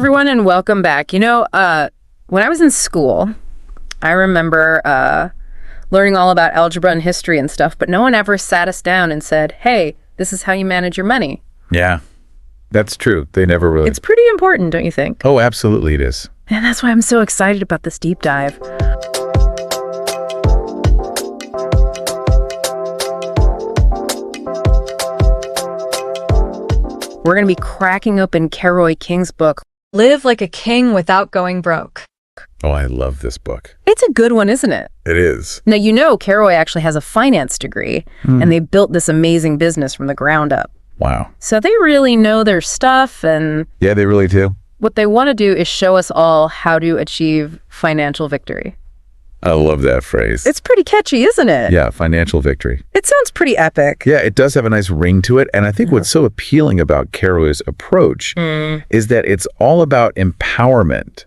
everyone, and welcome back. When I was in school, I remember learning all about algebra and history and stuff, but no one ever sat us down and said, hey, this is how you manage your money. Yeah, that's true. They never really... It's pretty important, don't you think? Oh, absolutely it is. And that's why I'm so excited about this deep dive. We're going to be cracking open Keroy King's book, Live Like a King Without Going Broke. Oh, I love this book. It's a good one, isn't it? It is. Now, Keroy actually has a finance degree, and they built this amazing business from the ground up. Wow. So they really know their stuff, and Yeah, they really do. what they want to do is show us all how to achieve financial victory. I love that phrase. It's pretty catchy, isn't it? Yeah, financial victory. It sounds pretty epic. Yeah, it does have a nice ring to it. And I think what's so appealing about Keroy's approach is that it's all about empowerment,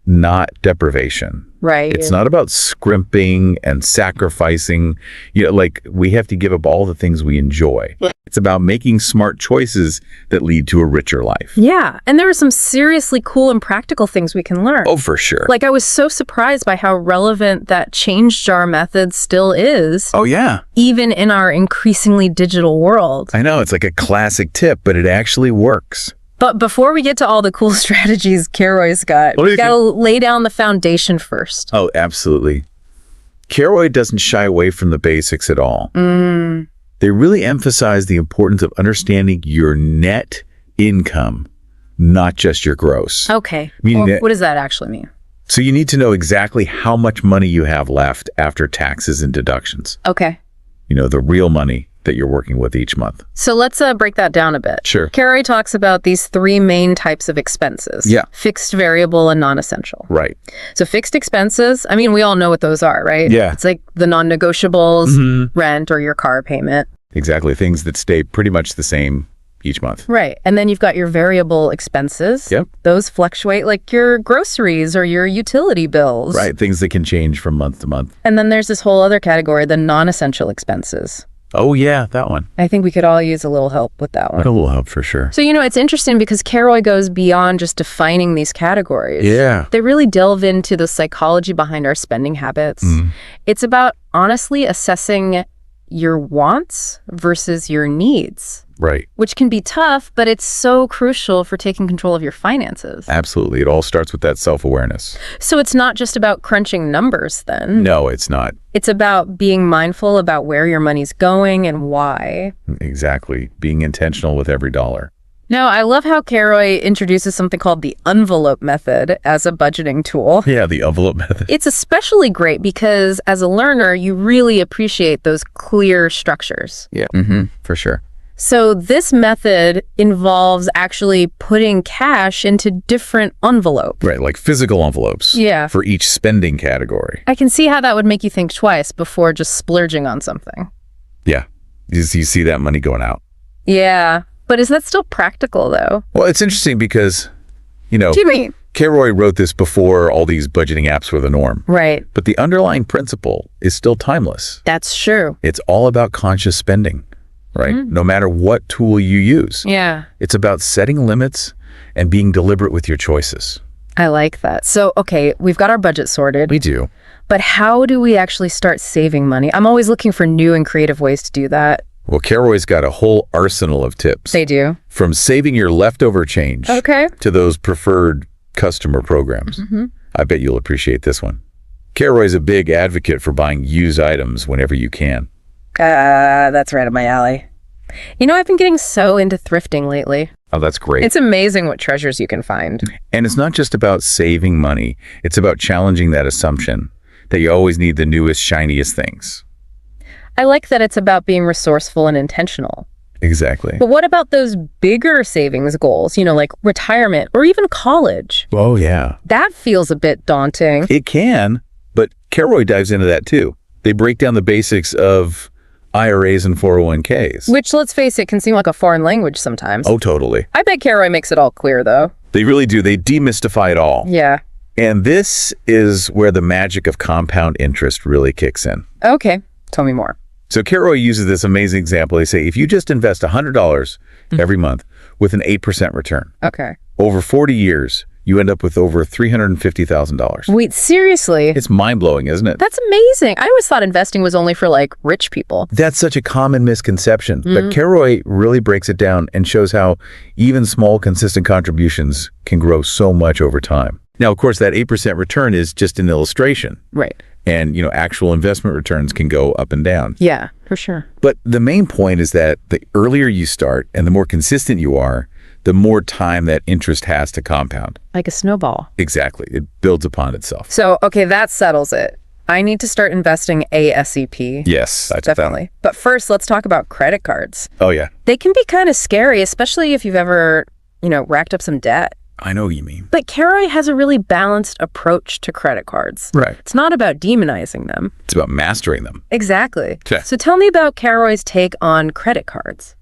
not deprivation. Right. It's not about scrimping and sacrificing. Like we have to give up all the things we enjoy. It's about making smart choices that lead to a richer life. Yeah. And there are some seriously cool and practical things we can learn. Oh, for sure. Like, I was so surprised by how relevant that change jar method still is. Oh, yeah. Even in our increasingly digital world. I know. It's like a classic tip, but it actually works. But before we get to all the cool strategies Keroy's got, we got to lay down the foundation first. Oh, absolutely. Keroy doesn't shy away from the basics at all. They really emphasize the importance of understanding your net income, not just your gross. Okay. Meaning Well, that- what does that actually mean? So you need to know exactly how much money you have left after taxes and deductions. Okay. The real money that you're working with each month. So let's break that down a bit. Sure. Keroy talks about these three main types of expenses. Yeah. Fixed, variable, and non-essential. Right. So fixed expenses, we all know what those are, right? Yeah. It's like the non-negotiables, rent, or your car payment. Exactly. Things that stay pretty much the same each month. Right. And then you've got your variable expenses. Yep. Those fluctuate, like your groceries or your utility bills. Right. Things that can change from month to month. And then there's this whole other category, the non-essential expenses. Oh, yeah, that one. I think we could all use a little help with that one. A little help for sure. So, it's interesting because Keroy goes beyond just defining these categories. Yeah. They really delve into the psychology behind our spending habits. It's about honestly assessing your wants versus your needs, Right. which can be tough, but it's so crucial for taking control of your finances. Absolutely. It all starts with that self-awareness. So it's not just about crunching numbers then. No, it's not. It's about being mindful about where your money's going and why. Exactly. Being intentional with every dollar. Now, I love how Keroy introduces something called the envelope method as a budgeting tool. Yeah, the envelope method. It's especially great because as a learner, you really appreciate those clear structures. Yeah, for sure. So this method involves actually putting cash into different envelopes. Right, like physical envelopes. Yeah. For each spending category. I can see how that would make you think twice before just splurging on something. Yeah. You see that money going out. Yeah. But is that still practical, though? Well, it's interesting because, What do you mean? Keroy wrote this before all these budgeting apps were the norm. Right. But the underlying principle is still timeless. That's true. It's all about conscious spending, right? No matter what tool you use. Yeah. It's about setting limits and being deliberate with your choices. I like that. So, okay, we've got our budget sorted. We do. But how do we actually start saving money? I'm always looking for new and creative ways to do that. Well, Keroy's got a whole arsenal of tips. They do. From saving your leftover change to those preferred customer programs. I bet you'll appreciate this one. Keroy's a big advocate for buying used items whenever you can. That's right up my alley. I've been getting so into thrifting lately. Oh, that's great. It's amazing what treasures you can find. And it's not just about saving money. It's about challenging that assumption that you always need the newest, shiniest things. I like that it's about being resourceful and intentional. Exactly. But what about those bigger savings goals, like retirement or even college? Oh, yeah. That feels a bit daunting. It can, but Keroy dives into that too. They break down the basics of IRAs and 401ks. Which, let's face it, can seem like a foreign language sometimes. Oh, totally. I bet Keroy makes it all clear, though. They really do. They demystify it all. Yeah. And this is where the magic of compound interest really kicks in. Okay. Tell me more. So Keroy uses this amazing example. They say, if you just invest $100 every month with an 8% return, Okay. over 40 years, you end up with over $350,000. Wait, seriously? It's mind-blowing, isn't it? That's amazing. I always thought investing was only for like rich people. That's such a common misconception, but Keroy really breaks it down and shows how even small, consistent contributions can grow so much over time. Now, of course, that 8% return is just an illustration. Right. And, actual investment returns can go up and down. Yeah, for sure. But the main point is that the earlier you start and the more consistent you are, the more time that interest has to compound. Like a snowball. Exactly. It builds upon itself. So, okay, that settles it. I need to start investing ASAP. Yes, Definitely. But first, let's talk about credit cards. Oh, yeah. They can be kind of scary, especially if you've ever, racked up some debt. I know what you mean. But Keroy has a really balanced approach to credit cards. Right. It's not about demonizing them. It's about mastering them. Exactly. Yeah. So tell me about Keroy's take on credit cards.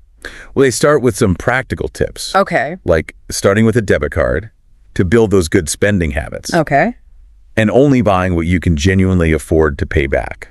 Well, they start with some practical tips. Okay. Like starting with a debit card to build those good spending habits. Okay. And only buying what you can genuinely afford to pay back.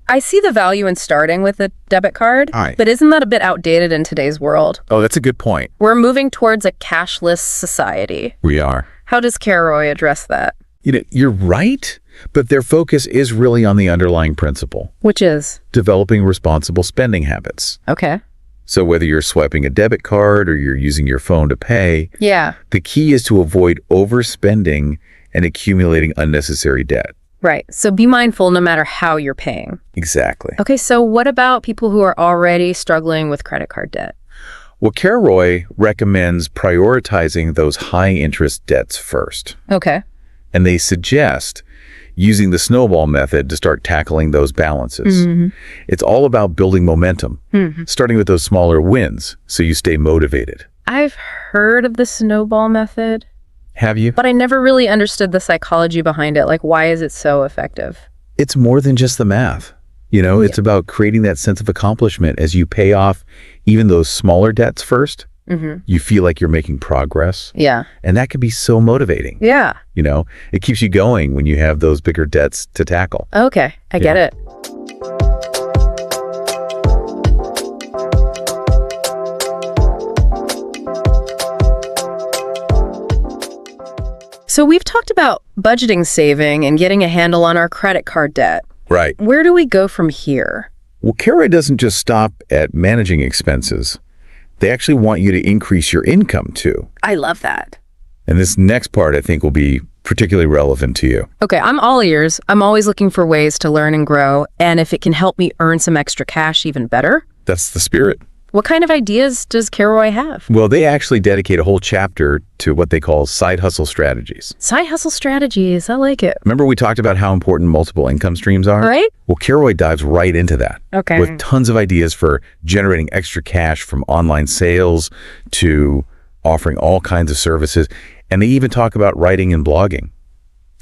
I see the value in starting with a debit card, Aye. but isn't that a bit outdated in today's world? Oh, that's a good point. We're moving towards a cashless society. We are. How does Keroy address that? You're right, but their focus is really on the underlying principle, Which is? developing responsible spending habits. Okay. So whether you're swiping a debit card or you're using your phone to pay, Yeah. the key is to avoid overspending and accumulating unnecessary debt. Right. So be mindful no matter how you're paying. Exactly. Okay, so what about people who are already struggling with credit card debt? Well, Keroy recommends prioritizing those high-interest debts first. Okay. And they suggest using the snowball method to start tackling those balances. It's all about building momentum, starting with those smaller wins so you stay motivated. I've heard of the snowball method, Have you? but I never really understood the psychology behind it. Like, why is it so effective? It's more than just the math. It's about creating that sense of accomplishment as you pay off even those smaller debts first. You feel like you're making progress. Yeah. And that can be so motivating. Yeah. It keeps you going when you have those bigger debts to tackle. Okay. I get it. So we've talked about budgeting, saving, and getting a handle on our credit card debt. Right. Where do we go from here? Well, Keroy doesn't just stop at managing expenses. They actually want you to increase your income too. I love that. And this next part, I think, will be particularly relevant to you. Okay, I'm all ears. I'm always looking for ways to learn and grow, and if it can help me earn some extra cash, even better. That's the spirit. What kind of ideas does Keroy have? Well, they actually dedicate a whole chapter to what they call side hustle strategies. Side hustle strategies. I like it. Remember we talked about how important multiple income streams are? Right? Well, Keroy dives right into that. Okay. With tons of ideas for generating extra cash from online sales to offering all kinds of services. And they even talk about writing and blogging.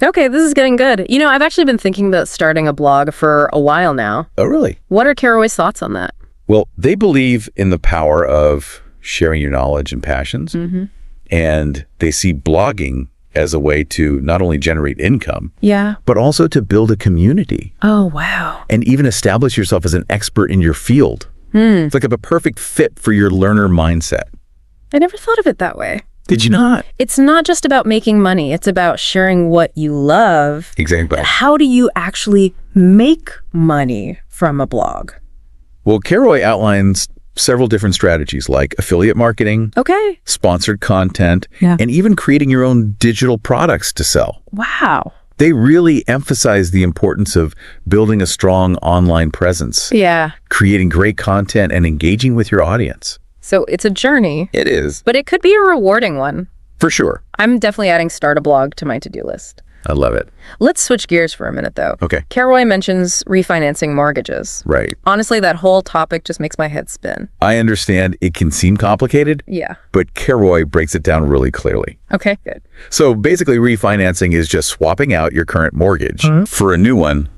Okay, this is getting good. I've actually been thinking about starting a blog for a while now. Oh, really? What are Keroy's thoughts on that? Well, they believe in the power of sharing your knowledge and passions. And they see blogging as a way to not only generate income, Yeah. but also to build a community Oh, wow. and even establish yourself as an expert in your field. It's like a perfect fit for your learner mindset. I never thought of it that way. Did you not? It's not just about making money. It's about sharing what you love. Exactly. How do you actually make money from a blog? Well, Keroy outlines several different strategies like affiliate marketing, Okay. sponsored content, Yeah. and even creating your own digital products to sell. Wow. They really emphasize the importance of building a strong online presence, Yeah. creating great content, and engaging with your audience. So it's a journey, It is. but it could be a rewarding one. For sure. I'm definitely adding start a blog to my to-do list. I love it. Let's switch gears for a minute, though. Okay. Keroy mentions refinancing mortgages. Right. Honestly, that whole topic just makes my head spin. I understand it can seem complicated, Yeah. but Keroy breaks it down really clearly. Okay, good. So basically, refinancing is just swapping out your current mortgage for a new one,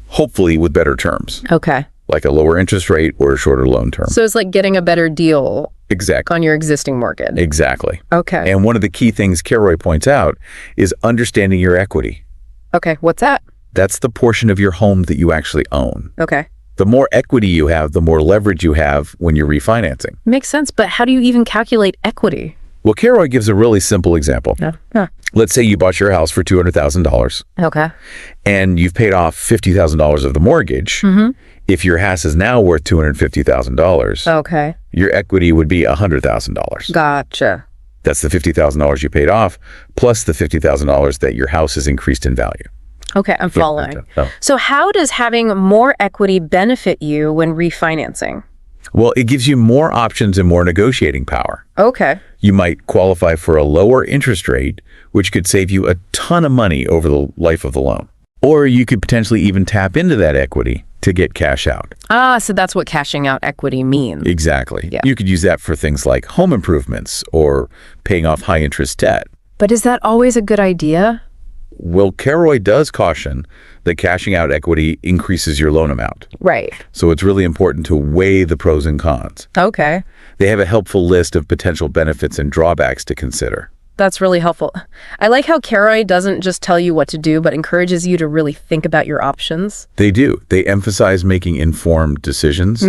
hopefully with better terms, Okay. like a lower interest rate or a shorter loan term. So it's like getting a better deal Exactly. on your existing mortgage. Exactly. Okay. And one of the key things Keroy points out is understanding your equity. Okay, what's that? That's the portion of your home that you actually own. Okay. The more equity you have, the more leverage you have when you're refinancing. Makes sense, but how do you even calculate equity? Well, Keroy gives a really simple example. Yeah. Huh. Let's say you bought your house for $200,000 Okay. and you've paid off $50,000 of the mortgage. If your house is now worth $250,000, Okay. your equity would be $100,000. Gotcha. That's the $50,000 you paid off, plus the $50,000 that your house has increased in value. Okay, I'm following. Oh. So how does having more equity benefit you when refinancing? Well, it gives you more options and more negotiating power. Okay. You might qualify for a lower interest rate, which could save you a ton of money over the life of the loan. Or you could potentially even tap into that equity to get cash out. So that's what cashing out equity means. Exactly. Yeah. You could use that for things like home improvements or paying off high interest debt. But is that always a good idea? Well, Keroy does caution that cashing out equity increases your loan amount. Right. So it's really important to weigh the pros and cons. Okay. They have a helpful list of potential benefits and drawbacks to consider. That's really helpful. I like how Keroy doesn't just tell you what to do, but encourages you to really think about your options. They do. They emphasize making informed decisions.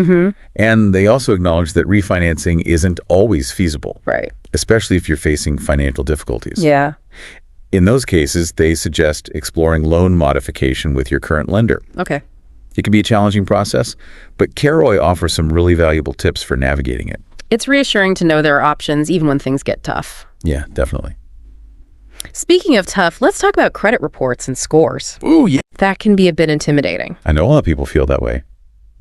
And they also acknowledge that refinancing isn't always feasible, Right. especially if you're facing financial difficulties. Yeah. In those cases, they suggest exploring loan modification with your current lender. Okay. It can be a challenging process, but Keroy offers some really valuable tips for navigating it. It's reassuring to know there are options even when things get tough. Yeah, definitely. Speaking of tough, let's talk about credit reports and scores. Ooh, yeah. That can be a bit intimidating. I know a lot of people feel that way.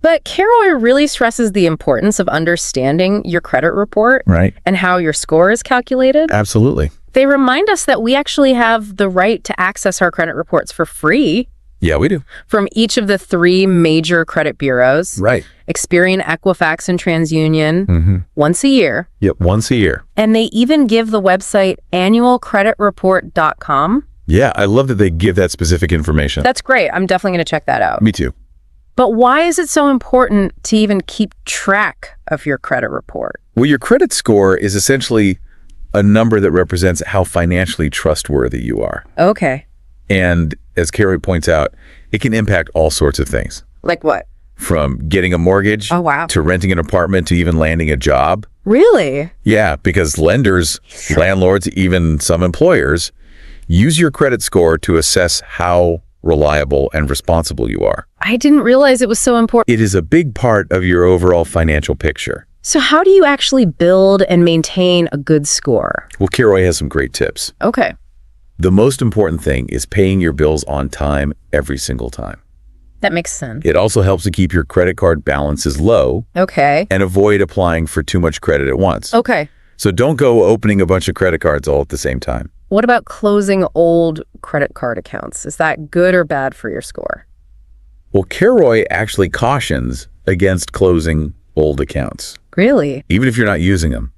But Keroy really stresses the importance of understanding your credit report Right. and how your score is calculated. Absolutely. They remind us that we actually have the right to access our credit reports for free Yeah, we do. from each of the 3 major credit bureaus, Right. Experian, Equifax, and TransUnion, once a year. Yep, once a year. And they even give the website annualcreditreport.com. Yeah, I love that they give that specific information. That's great. I'm definitely going to check that out. Me too. But why is it so important to even keep track of your credit report? Well, your credit score is essentially a number that represents how financially trustworthy you are. Okay. And as Keroy points out, it can impact all sorts of things, Like what? from getting a mortgage Oh, wow. to renting an apartment to even landing a job. Really? Yeah, because lenders, landlords, even some employers use your credit score to assess how reliable and responsible you are. I didn't realize it was so important. It is a big part of your overall financial picture. So how do you actually build and maintain a good score? Well, Keroy has some great tips. Okay. The most important thing is paying your bills on time every single time. That makes sense. It also helps to keep your credit card balances low Okay. and avoid applying for too much credit at once. Okay. So don't go opening a bunch of credit cards all at the same time. What about closing old credit card accounts? Is that good or bad for your score? Well, Keroy actually cautions against closing old accounts, Really? even if you're not using them,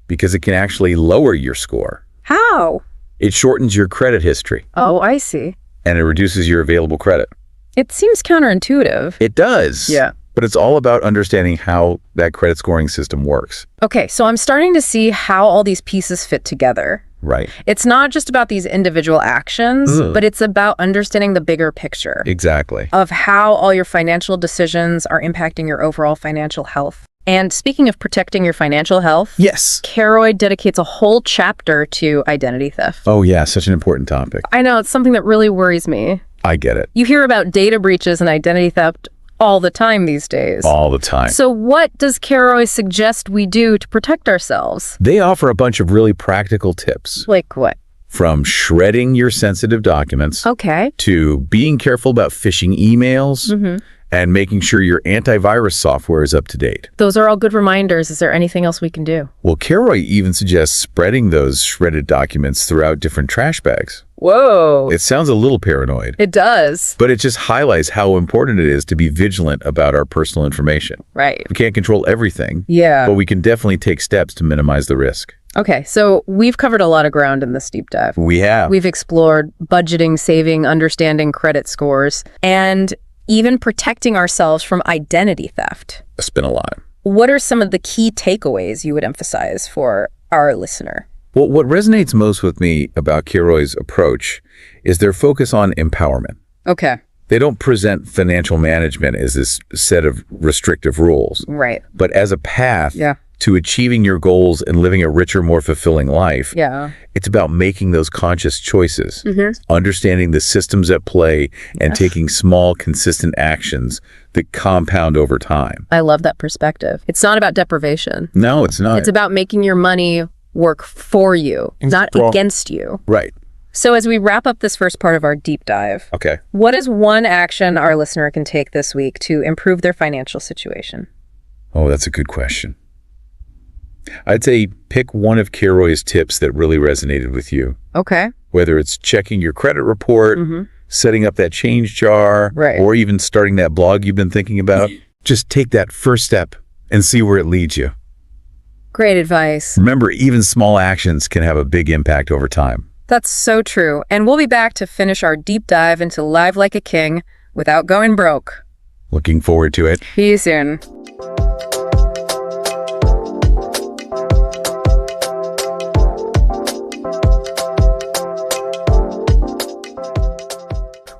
because it can actually lower your score. How? It shortens your credit history Oh, I see. and it reduces your available credit. It seems counterintuitive. It does. Yeah. But it's all about understanding how that credit scoring system works. Okay, so I'm starting to see how all these pieces fit together. Right. It's not just about these individual actions, but it's about understanding the bigger picture Exactly. of how all your financial decisions are impacting your overall financial health. And speaking of protecting your financial health, Yes. Keroy dedicates a whole chapter to identity theft. Oh, yeah. Such an important topic. I know, it's something that really worries me. I get it. You hear about data breaches and identity theft all the time these days. All the time. So what does Keroy suggest we do to protect ourselves? They offer a bunch of really practical tips, Like what? from shredding your sensitive documents Okay. to being careful about phishing emails and making sure your antivirus software is up to date. Those are all good reminders. Is there anything else we can do? Well, Keroy even suggests spreading those shredded documents throughout different trash bags. Whoa. It sounds a little paranoid, It does. but it just highlights how important it is to be vigilant about our personal information. Right. We can't control everything, Yeah. but we can definitely take steps to minimize the risk. Okay, so we've covered a lot of ground in this deep dive. We have. We've explored budgeting, saving, understanding credit scores, and even protecting ourselves from identity theft. It's been a lot. What are some of the key takeaways you would emphasize for our listener? Well, what resonates most with me about Keroy's approach is their focus on empowerment. Okay. They don't present financial management as this set of restrictive rules, Right. but as a path Yeah. to achieving your goals and living a richer, more fulfilling life. Yeah. It's about making those conscious choices, understanding the systems at play, and taking small, consistent actions that compound over time. I love that perspective. It's not about deprivation. No, it's not. It's about making your money work for you, not against you. Right. So as we wrap up this first part of our deep dive, Okay. what is one action our listener can take this week to improve their financial situation? Oh, that's a good question. I'd say pick one of Keroy's tips that really resonated with you. Okay. Whether it's checking your credit report, setting up that change jar, Right. or even starting that blog you've been thinking about. Just take that first step and see where it leads you. Great advice. Remember, even small actions can have a big impact over time. That's so true. And we'll be back to finish our deep dive into Live Like a King without going broke. Looking forward to it. See you soon.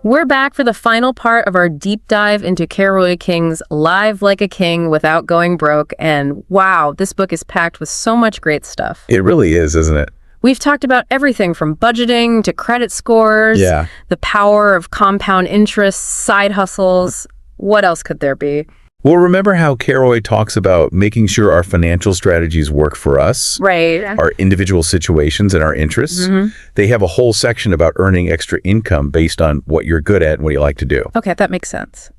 We're back for the final part of our deep dive into Keroy King's Live Like a King Without Going Broke. And wow, this book is packed with so much great stuff. It really is, isn't it? We've talked about everything from budgeting to credit scores, the power of compound interest, side hustles. What else could there be? Well, remember how Keroy talks about making sure our financial strategies work for us? Right. Our individual situations and our interests. They have a whole section about earning extra income based on what you're good at and what you like to do. Okay, that makes sense.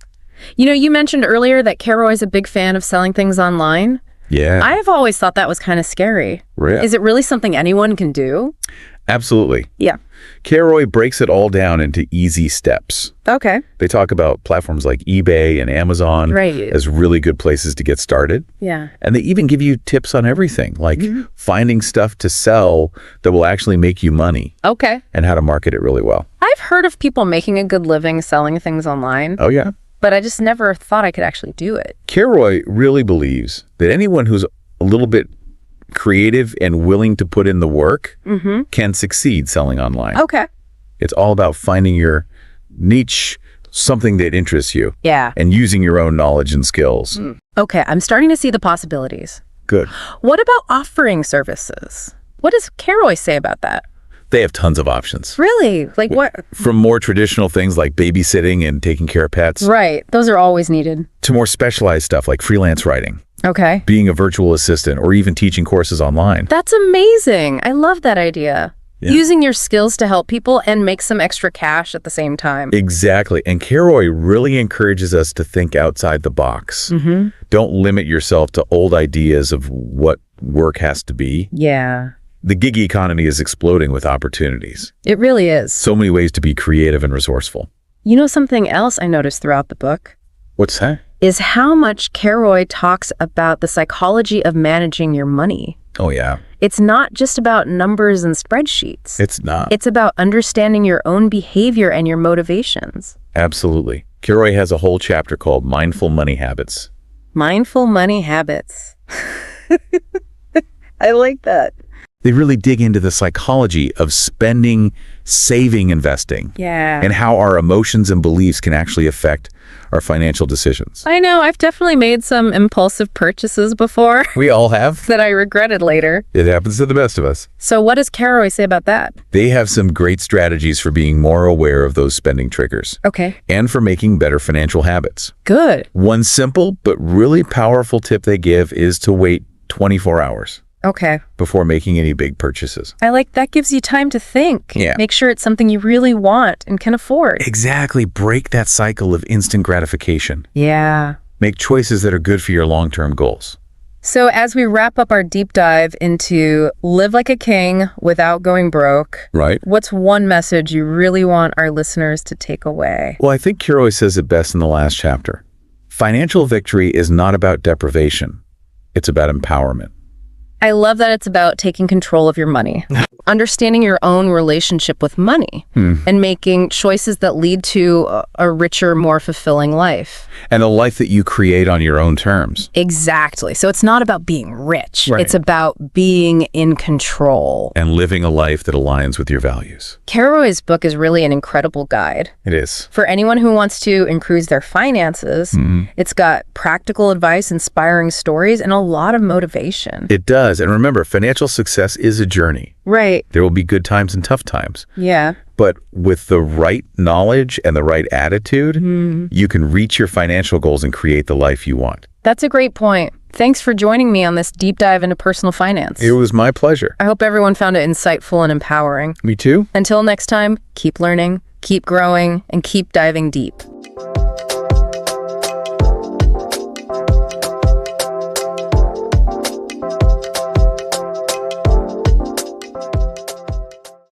You know, you mentioned earlier that Keroy's a big fan of selling things online. Yeah. I've always thought that was kind of scary. Really? Is it really something anyone can do? Absolutely. Yeah. Keroy breaks it all down into easy steps. Okay. They talk about platforms like eBay and Amazon as really good places to get started. Yeah. And they even give you tips on everything, like finding stuff to sell that will actually make you money Okay. and how to market it really well. I've heard of people making a good living selling things online, Oh, yeah. but I just never thought I could actually do it. Keroy really believes that anyone who's a little bit creative and willing to put in the work can succeed selling online. Okay. It's all about finding your niche, something that interests you, Yeah. and using your own knowledge and skills. Okay, I'm starting to see the possibilities. Good. What about offering services? What does Keroy say about that? They have tons of options. Really? Like what? From more traditional things like babysitting and taking care of pets Right. Those are always needed. to more specialized stuff like freelance writing, Okay. being a virtual assistant, or even teaching courses online. That's amazing. I love that idea. Yeah. Using your skills to help people and make some extra cash at the same time. Exactly. And Keroy really encourages us to think outside the box. Don't limit yourself to old ideas of what work has to be. Yeah. The gig economy is exploding with opportunities. It really is. So many ways to be creative and resourceful. You know something else I noticed throughout the book What's that? is how much Keroy talks about the psychology of managing your money. Oh, yeah. It's not just about numbers and spreadsheets. It's not. It's about understanding your own behavior and your motivations. Absolutely. Keroy has a whole chapter called Mindful Money Habits. Mindful money habits. I like that. They really dig into the psychology of spending, saving, investing, Yeah. and how our emotions and beliefs can actually affect our financial decisions. I know. I've definitely made some impulsive purchases before We all have. that I regretted later. It happens to the best of us. So what does Keroy say about that? They have some great strategies for being more aware of those spending triggers Okay. and for making better financial habits. Good. One simple but really powerful tip they give is to wait 24 hours Okay. before making any big purchases. I like that. Gives you time to think. Yeah. Make sure it's something you really want and can afford. Exactly. Break that cycle of instant gratification. Yeah. Make choices that are good for your long-term goals. So as we wrap up our deep dive into Live Like a King Without Going Broke, Right? what's one message you really want our listeners to take away? Well, I think Keroy says it best in the last chapter. Financial victory is not about deprivation. It's about empowerment. I love that it's about taking control of your money, understanding your own relationship with money, and making choices that lead to a richer, more fulfilling life. And a life that you create on your own terms. Exactly. So it's not about being rich. Right. It's about being in control. And living a life that aligns with your values. Keroy's book is really an incredible guide. It is. For anyone who wants to increase their finances, it's got practical advice, inspiring stories, and a lot of motivation. It does. And remember, financial success is a journey. Right. There will be good times and tough times. Yeah. But with the right knowledge and the right attitude, you can reach your financial goals and create the life you want. That's a great point. Thanks for joining me on this deep dive into personal finance. It was my pleasure. I hope everyone found it insightful and empowering. Me too. Until next time, keep learning, keep growing, and keep diving deep.